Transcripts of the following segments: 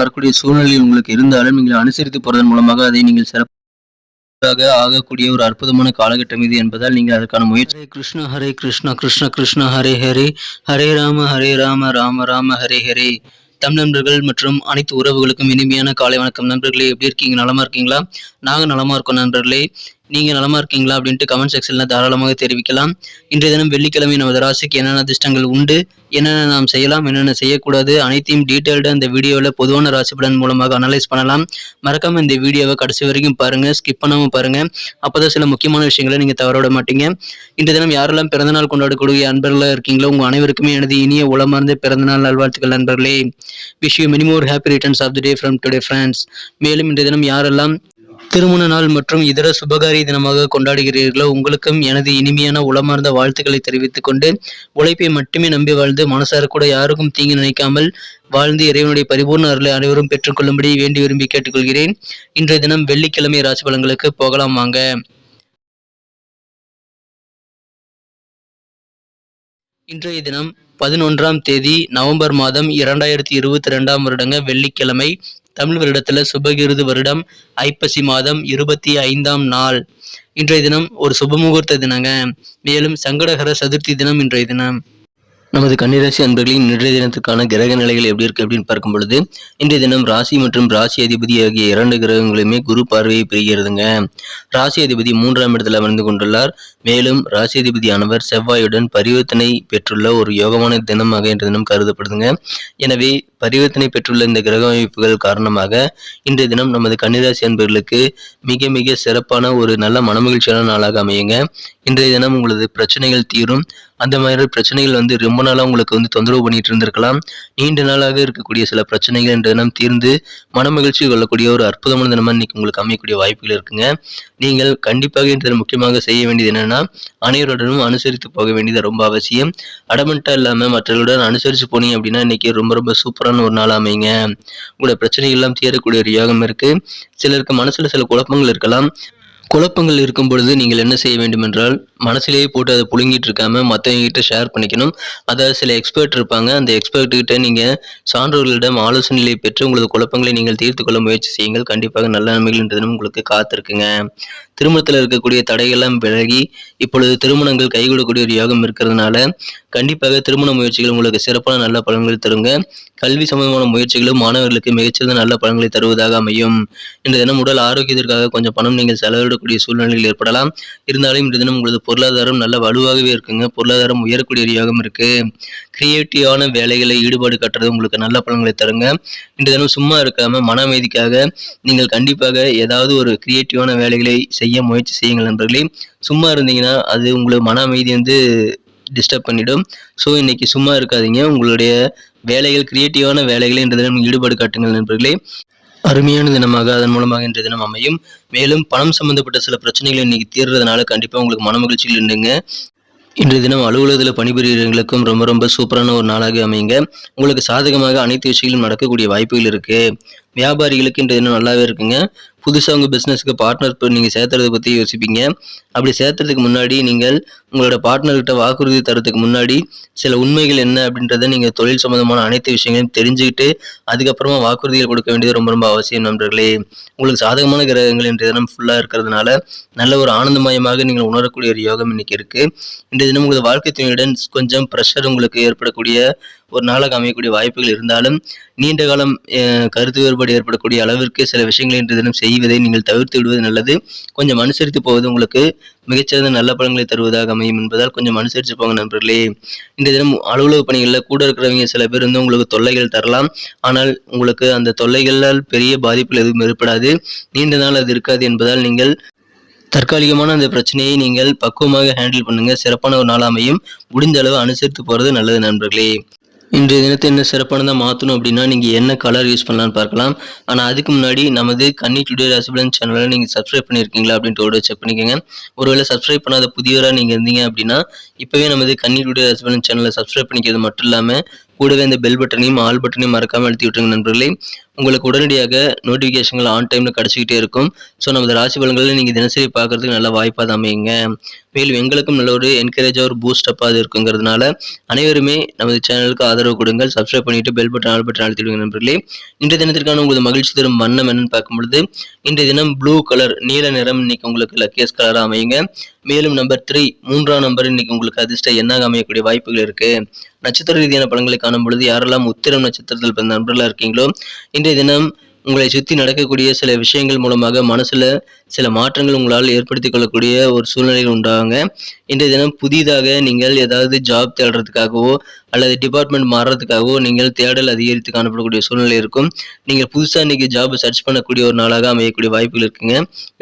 வரக்கூடிய சூழ்நிலை உங்களுக்கு இருந்தாலும் நீங்கள் அனுசரித்து போறதன் மூலமாக அதை நீங்கள் சிறப்பாக ஆகக்கூடிய ஒரு அற்புதமான காலகட்டம் இது என்பதால் நீங்கள் அதற்கான முயற்சி. ஹரே கிருஷ்ணா கிருஷ்ண கிருஷ்ண ஹரே ஹரே, ஹரே ராம ராம ராம ஹரே ஹரே. தமிழ் நண்பர்கள் மற்றும் அனைத்து உறவுகளுக்கும் இனிமையான காலை வணக்கம் நண்பர்களே. எப்படி இருக்கீங்க? நலமா இருக்கீங்களா? நாங்கள் நலமா இருக்கோம் நண்பர்களே. நீங்க நலமா இருக்கீங்களா அப்படின்ட்டு கமெண்ட் செக்ஷன்ல தாராளமாக தெரிவிக்கலாம். இன்றைய தினம் வெள்ளிக்கிழமை நமது ராசிக்கு என்னென்ன அதிர்ஷ்டங்கள் உண்டு, என்னென்ன நாம் செய்யலாம், என்னென்ன செய்யக்கூடாது, அனைத்தையும் டீட்டெயில்டு அந்த வீடியோவில் பொதுவான ராசி பலன் மூலமாக அனலைஸ் பண்ணலாம். மறக்காம இந்த வீடியோவை கடைசி வரைக்கும் பாருங்க, ஸ்கிப் பண்ணாம பாருங்க. அப்போதான் சில முக்கியமான விஷயங்களை நீங்க தவறவிட மாட்டீங்க. இன்றைய தினம் யாரெல்லாம் பிறந்தநாள் கொண்டாடக்கூடிய அன்பர்களாக இருக்கீங்களோ உங்க அனைவருக்குமே எனது இனிய உளமார்ந்த பிறந்தநாள் நல்வாழ்த்துக்கள் நண்பர்களே. Wish you many more happy returns of the day from today friends. மேலும் இன்றைய தினம் யாரெல்லாம் திருமண நாள் மற்றும் இதர சுபகாரிய தினமாக கொண்டாடுகிறீர்களோ உங்களுக்கும் எனது இனிமையான உளமார்ந்த வாழ்த்துக்களை தெரிவித்துக் கொண்டு, உழைப்பை மட்டுமே நம்பி வாழ்ந்து மனசார கூட யாருக்கும் தீங்கு நினைக்காமல் வாழ்ந்து இறைவனுடைய பரிபூர்ண அருளை அனைவரும் பெற்றுக்கொள்ளும்படி வேண்டி விரும்பி கேட்டுக்கொள்கிறேன். இன்றைய தினம் வெள்ளிக்கிழமை ராசி பலன்களுக்கு போகலாம் வாங்க. இன்றைய தினம் 11ஆம் தேதி நவம்பர் மாதம் 2022 வருடங்க வெள்ளிக்கிழமை. தமிழ் வருடத்துல சுபகிருது வருடம் ஐப்பசி மாதம் 25ஆம் நாள். இன்றைய தினம் ஒரு சுபமுகூர்த்த தினங்க. மேலும் சங்கடஹர சதுர்த்தி தினம் இன்றைய தினம். நமது கன்னிராசி அன்பர்களின் இன்றைய தினத்துக்கான கிரக நிலைகள் எப்படி இருக்கு அப்படின்னு பார்க்கும் பொழுது, இன்றைய தினம் ராசி மற்றும் ராசி அதிபதி ஆகிய 2 கிரகங்களுமே குரு பார்வையை பெறுகிறதுங்க. ராசி அதிபதி 3ஆம் இடத்துல அமர்ந்து கொண்டுள்ளார். மேலும் ராசி அதிபதியானவர் செவ்வாயுடன் பரிவர்த்தனை பெற்றுள்ள ஒரு யோகமான தினமாக இன்றைய தினம் கருதப்படுதுங்க. எனவே பரிவர்த்தனை பெற்றுள்ள இந்த கிரக அமைப்புகள் காரணமாக இன்றைய தினம் நமது கன்னிராசி அன்பர்களுக்கு மிக மிக சிறப்பான ஒரு நல்ல மனமகிழ்ச்சியான நாளாக அமையுங்க. இன்றைய தினம் உங்களது பிரச்சனைகள் தீரும். அந்த மாதிரி பிரச்சனைகள் ரொம்ப நாளாக உங்களுக்கு தொந்தரவு பண்ணிட்டு இருந்திருக்கலாம். நீண்ட நாளாக இருக்கக்கூடிய சில பிரச்சனைகள் இன்றைய தினம் தீர்ந்து மனமகிழ்ச்சி கொள்ளக்கூடிய ஒரு அற்புதமான தினமாக இன்னைக்கு உங்களுக்கு அமையக்கூடிய வாய்ப்புகள் இருக்குங்க. நீங்கள் கண்டிப்பாக இன்றைய முக்கியமாக செய்ய வேண்டியது என்னன்னா, அனைவருடனும் அனுசரித்து போக வேண்டியது ரொம்ப அவசியம். அடமெண்டா இல்லாம மற்றவர்களுடன் அனுசரித்து போனீங்க அப்படின்னா இன்னைக்கு ரொம்ப ரொம்ப சூப்பரான ஒரு நாள் அமைங்க. உங்களோட பிரச்சனைகள் எல்லாம் தீரக்கூடிய ஒரு யோகம் இருக்கு. சிலருக்கு மனசுல சில குழப்பங்கள் இருக்கலாம். குழப்பங்கள் இருக்கும் பொழுது நீங்கள் என்ன செய்ய வேண்டும் என்றால், மனசிலேயே போட்டு அதை புழுங்கிட்டு இருக்காம மற்றவங்க கிட்ட ஷேர் பண்ணிக்கணும். அதாவது சில எக்ஸ்பர்ட் இருப்பாங்க. அந்த எக்ஸ்பர்ட் கிட்ட நீங்க சான்றோர்களிடம் ஆலோசனைகளை பெற்று உங்களது குழப்பங்களை நீங்கள் தீர்த்து கொள்ள முயற்சி செய்யுங்கள். கண்டிப்பாக நல்ல நன்மைகள் இன்றைய தினம் உங்களுக்கு காத்திருக்குங்க. திருமணத்தில் இருக்கக்கூடிய தடையெல்லாம் விலகி இப்பொழுது திருமணங்கள் கைகூடக்கூடிய ஒரு யோகம் இருக்கிறதுனால கண்டிப்பாக திருமண முயற்சிகள் உங்களுக்கு சிறப்பான நல்ல பலன்கள் தருங்க. கல்வி சம்பந்தமான முயற்சிகளும் மாணவர்களுக்கு மிகச்சிறந்த நல்ல பலன்களை தருவதாக அமையும். இன்றைய தினம் உடல் ஆரோக்கியத்திற்காக கொஞ்சம் பணம் நீங்கள் செலவிடக்கூடிய சூழ்நிலைகள் ஏற்படலாம். இருந்தாலும் இன்றைய தினம் உங்களது பொருளாதாரம் நல்ல வலுவாகவே இருக்குங்க. பொருளாதாரம் உயரக்கூடிய ஒரு யோகம் இருக்கு. கிரியேட்டிவான வேலைகளை ஈடுபாடு காட்டுறது உங்களுக்கு நல்ல பலன்களை தருங்க. இன்றைய தினம் சும்மா இருக்காம மன அமைதிக்காக நீங்கள் கண்டிப்பாக ஏதாவது ஒரு கிரியேட்டிவான வேலைகளை செய்ய முயற்சி செய்யுங்கள் நண்பர்களே. சும்மா இருந்தீங்கன்னா அது உங்களுக்கு மன அமைதி டிஸ்டர்ப் பண்ணிடும். ஸோ இன்னைக்கு சும்மா இருக்காதீங்க. உங்களுடைய வேலைகள் கிரியேட்டிவான வேலைகளை இன்றைய தினம் ஈடுபாடு காட்டுங்கள் நண்பர்களே. அருமையான தினமாக அதன் மூலமாக இன்றைய தினம் அமையும். மேலும் பணம் சம்பந்தப்பட்ட சில பிரச்சனைகள் இன்னைக்கு தீர்றதுனால கண்டிப்பா உங்களுக்கு மன மகிழ்ச்சியில் இருந்துங்க. இன்றைய தினம் அலுவலகத்தில் பணிபுரியவர்களுக்கும் ரொம்ப ரொம்ப சூப்பரான ஒரு நாளாக அமையுங்க. உங்களுக்கு சாதகமாக அனைத்து விஷயங்களும் நடக்கக்கூடிய வாய்ப்புகள் இருக்கு. வியாபாரிகளுக்கு இன்றைய தினம் நல்லாவே இருக்குங்க. புதுசாக உங்கள் பிஸ்னஸுக்கு பார்ட்னர் நீங்கள் சேர்த்துறதை பற்றி யோசிப்பீங்க. அப்படி சேர்த்துறதுக்கு முன்னாடி நீங்கள் உங்களோட பார்ட்னர்கிட்ட வாக்குறுதி தரத்துக்கு முன்னாடி சில உண்மைகள் என்ன அப்படின்றத நீங்கள் தொழில் சம்பந்தமான அனைத்து விஷயங்களையும் தெரிஞ்சுக்கிட்டு அதுக்கப்புறமா வாக்குறுதிகள் கொடுக்க வேண்டியது ரொம்ப ரொம்ப அவசியம் நண்பர்களே. உங்களுக்கு சாதகமான கிரகங்கள் இன்றைய தினம் ஃபுல்லாக இருக்கிறதுனால நல்ல ஒரு ஆனந்தமயமாக நீங்கள் உணரக்கூடிய ஒரு யோகம் இன்னைக்கு இருக்கு. இன்றைய தினம் உங்களது வாழ்க்கை துணையுடன் கொஞ்சம் ப்ரெஷர் உங்களுக்கு ஏற்படக்கூடிய ஒரு நாளாக அமையக்கூடிய வாய்ப்புகள் இருந்தாலும் நீண்ட காலம் கருத்து வேறுபாடு ஏற்படக்கூடிய அளவிற்கு சில விஷயங்களை இன்றைய தினம் செய்வதை நீங்கள் தவிர்த்து விடுவது நல்லது. கொஞ்சம் அனுசரித்து போவது உங்களுக்கு மிகச்சிறந்த நல்ல பலன்களை தருவதாக அமையும் என்பதால் கொஞ்சம் அனுசரித்து போங்க நண்பர்களே. இன்றைய தினம் அலுவலக பணிகளில் கூட இருக்கிறவங்க சில பேர் உங்களுக்கு தொல்லைகள் தரலாம். ஆனால் உங்களுக்கு அந்த தொல்லைகளால் பெரிய பாதிப்புகள் எதுவும் ஏற்படாது. நீண்ட நாள் அது இருக்காது என்பதால் நீங்கள் தற்காலிகமான அந்த பிரச்சனையை நீங்கள் பக்குவமாக ஹேண்டில் பண்ணுங்க. சிறப்பான ஒரு நாள் அமையும். முடிந்த அளவு அனுசரித்து போறது நல்லது நண்பர்களே. இன்றைய தினத்தை என்ன சிறப்பானதாக மாற்றணும் அப்படின்னா நீங்கள் என்ன கலர் யூஸ் பண்ணலான்னு பார்க்கலாம். ஆனால் அதுக்கு முன்னாடி நமது கன்னி டுடே ராசி பலன் சேனலை நீங்கள் சப்ஸ்கிரைப் பண்ணியிருக்கீங்களா அப்படின்ட்டு ஒரு செக் பண்ணிக்கோங்க. ஒருவேளை சப்ஸ்கிரைப் பண்ணாத புதியவராக நீங்கள் இருந்தீங்க அப்படின்னா இப்போவே நமது கன்னி டுடே ராசி பலன் சேனலை சப்ஸ்கிரைப் பண்ணிக்கிறது மட்டும் இல்லாமல் கூடவே இந்த பெல் பட்டனையும் ஆல் பட்டனையும் மறக்காமல் அழுத்தி விட்டுருங்க நண்பர்களே. உங்களுக்கு உடனடியாக நோட்டிஃபிகேஷன்கள் ஆன் டைம்ல கிடைச்சிக்கிட்டே இருக்கும். ஸோ நமது ராசி பலன்களை நீங்கள் தினசரி பார்க்கறதுக்கு நல்ல வாய்ப்பாக தான் அமையுங்க. மேலும் எங்களுக்கும் நல்ல ஒரு என்கரேஜாக ஒரு பூஸ்டப்பாக அது இருக்குங்கிறதுனால அனைவருமே நமது சேனலுக்கு ஆதரவு கொடுங்கள். சப்ஸ்கிரைப் பண்ணிட்டு பெல் பட்டன் ஆல் பட்டன் அழுத்திடுங்க நண்பர்களே. இன்றைய தினத்திற்கான உங்களுக்கு மகிழ்ச்சி தரும் வண்ணம் என்னன்னு பார்க்கும்பொழுது இன்றைய தினம் ப்ளூ கலர் நீல நிறம் இன்னைக்கு உங்களுக்கு லக்கியஸ் கலராக அமையுங்க. மேலும் நம்பர் 3 மூன்றாம் நம்பர் இன்னைக்கு உங்களுக்கு அதிர்ஷ்ட எண்ணாக அமையக்கூடிய வாய்ப்புகள் இருக்கு. நட்சத்திர ரீதியான பலன்களை காணும் பொழுது யாரெல்லாம் உத்திரம் நட்சத்திரத்தில் பிறந்த நண்பர்களாக இருக்கீங்களோ இன்றைய தினம் உங்களை சுற்றி நடக்கக்கூடிய சில விஷயங்கள் மூலமாக மனசுல சில மாற்றங்கள் உங்களால் ஏற்படுத்திக் கொள்ளக்கூடிய ஒரு சூழ்நிலைகள் உண்டாகுங்க. இன்றைய தினம் புதிதாக நீங்கள் ஏதாவது ஜாப் தேடுறதுக்காகவோ அல்லது டிபார்ட்மெண்ட் மாறுறதுக்காகவோ நீங்கள் தேடல் அதிகரித்து காணப்படக்கூடிய சூழ்நிலை இருக்கும். நீங்கள் புதுசாக இன்னைக்கு ஜாப் சர்ச் பண்ணக்கூடிய ஒரு நாளாக அமையக்கூடிய வாய்ப்புகள் இருக்குங்க.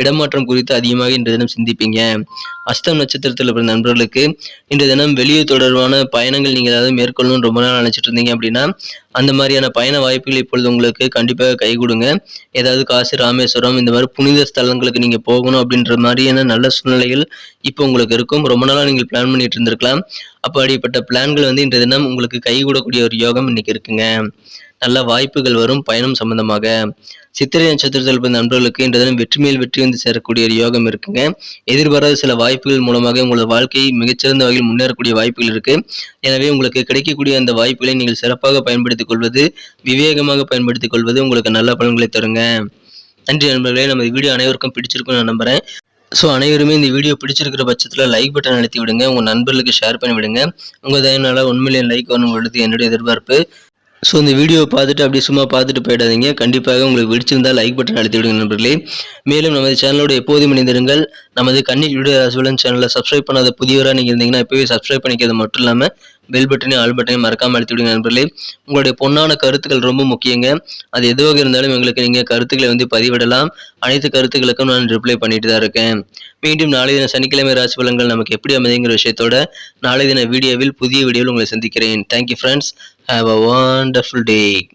இடமாற்றம் குறித்து அதிகமாக இன்றைய தினம் சிந்திப்பீங்க. அஸ்தம் நட்சத்திரத்தில் பிறந்த நண்பர்களுக்கு இன்றைய தினம் வெளியூர் தொடர்பான பயணங்கள் நீங்கள் ஏதாவது மேற்கொள்ளணும்னு ரொம்ப நாள் நினைச்சிட்டு இருந்தீங்க அப்படின்னா அந்த மாதிரியான பயண வாய்ப்புகள் இப்பொழுது உங்களுக்கு கண்டிப்பாக கைகூடுங்க. ஏதாவது காசி, ராமேஸ்வரம் இந்த மாதிரி புனித ஸ்தலங்களுக்கு நீங்க போகணும் அப்படின்ற மாதிரியான நல்ல சூழ்நிலைகள் இப்போ உங்களுக்கு இருக்கும். ரொம்ப நாளா நீங்கள் பிளான் பண்ணிட்டு இருந்திருக்கலாம். அப்படிப்பட்ட பிளான்கள் இன்றைய தினம் உங்களுக்கு கைகூடக்கூடிய ஒரு யோகம் இன்னைக்கு இருக்குங்க. நல்ல வாய்ப்புகள் வரும் பயணம் சம்பந்தமாக. சித்திரை நட்சத்திரத்தில் பிறந்த நண்பர்களுக்கு இன்றைய தினம் வெற்றி மேல் வெற்றி சேரக்கூடிய ஒரு யோகம் இருக்குங்க. எதிர்பாராத சில வாய்ப்புகள் மூலமாக உங்களது வாழ்க்கை மிகச்சிறந்த வகையில் முன்னேறக்கூடிய வாய்ப்புகள் இருக்கு. எனவே உங்களுக்கு கிடைக்கக்கூடிய அந்த வாய்ப்புகளை நீங்கள் சிறப்பாக பயன்படுத்திக் கொள்வது, விவேகமாக பயன்படுத்திக் கொள்வது உங்களுக்கு நல்ல பலன்களை தருங்க. நன்றி நண்பர்களே. நம்ம வீடியோ அனைவருக்கும் பிடிச்சிருக்கும்னு நான் நம்புறேன். ஸோ அனைவருமே இந்த வீடியோ பிடிச்சிருக்கிற பட்சத்தில் லைக் பட்டன் அழுத்தி விடுங்க. உங்கள் நண்பர்களுக்கு ஷேர் பண்ணி விடுங்க. உங்கள் தயவுனால 1 மில்லியன் லைக் வரணுங்கிறது என்னுடைய எதிர்பார்ப்பு. ஸோ இந்த வீடியோவை பார்த்துட்டு அப்படியே சும்மா பார்த்துட்டு போயிடாதீங்க. கண்டிப்பாக உங்களுக்கு பிடிச்சிருந்தால் லைக் பட்டன் அழுத்தி விடுங்க நண்பர்களே. மேலும் நமது சேனலோட எப்போதும் இணைந்திருங்கள். நமது கன்னிக் வீடியோ ராசிபலன் சேனலை சப்ஸ்கிரைப் பண்ணாத புதியவராக நீங்கள் இருந்தீங்கன்னா இப்போவே சப்ஸ்கிரைப் பண்ணிக்கிறது மட்டும் இல்லாமல் பெல் பட்டனையும் ஆல் பட்டனையும் மறக்காமல் அழுத்தி விடுங்க நண்பர்களே. உங்களுடைய பொன்னான கருத்துக்கள் ரொம்ப முக்கியங்க. அது எதுவாக இருந்தாலும் எங்களுக்கு நீங்கள் கருத்துக்களை பதிவிடலாம். அனைத்து கருத்துக்களுக்கும் நான் ரிப்ளை பண்ணிட்டு தான் இருக்கேன். மீண்டும் நாளை தின சனிக்கிழமை ராசி பலன்கள் நமக்கு எப்படி அமைதிங்கிற விஷயத்தோட நாளை தின வீடியோவில் புதிய வீடியோவில் உங்களை சந்திக்கிறேன். Thank you friends. Have a wonderful day.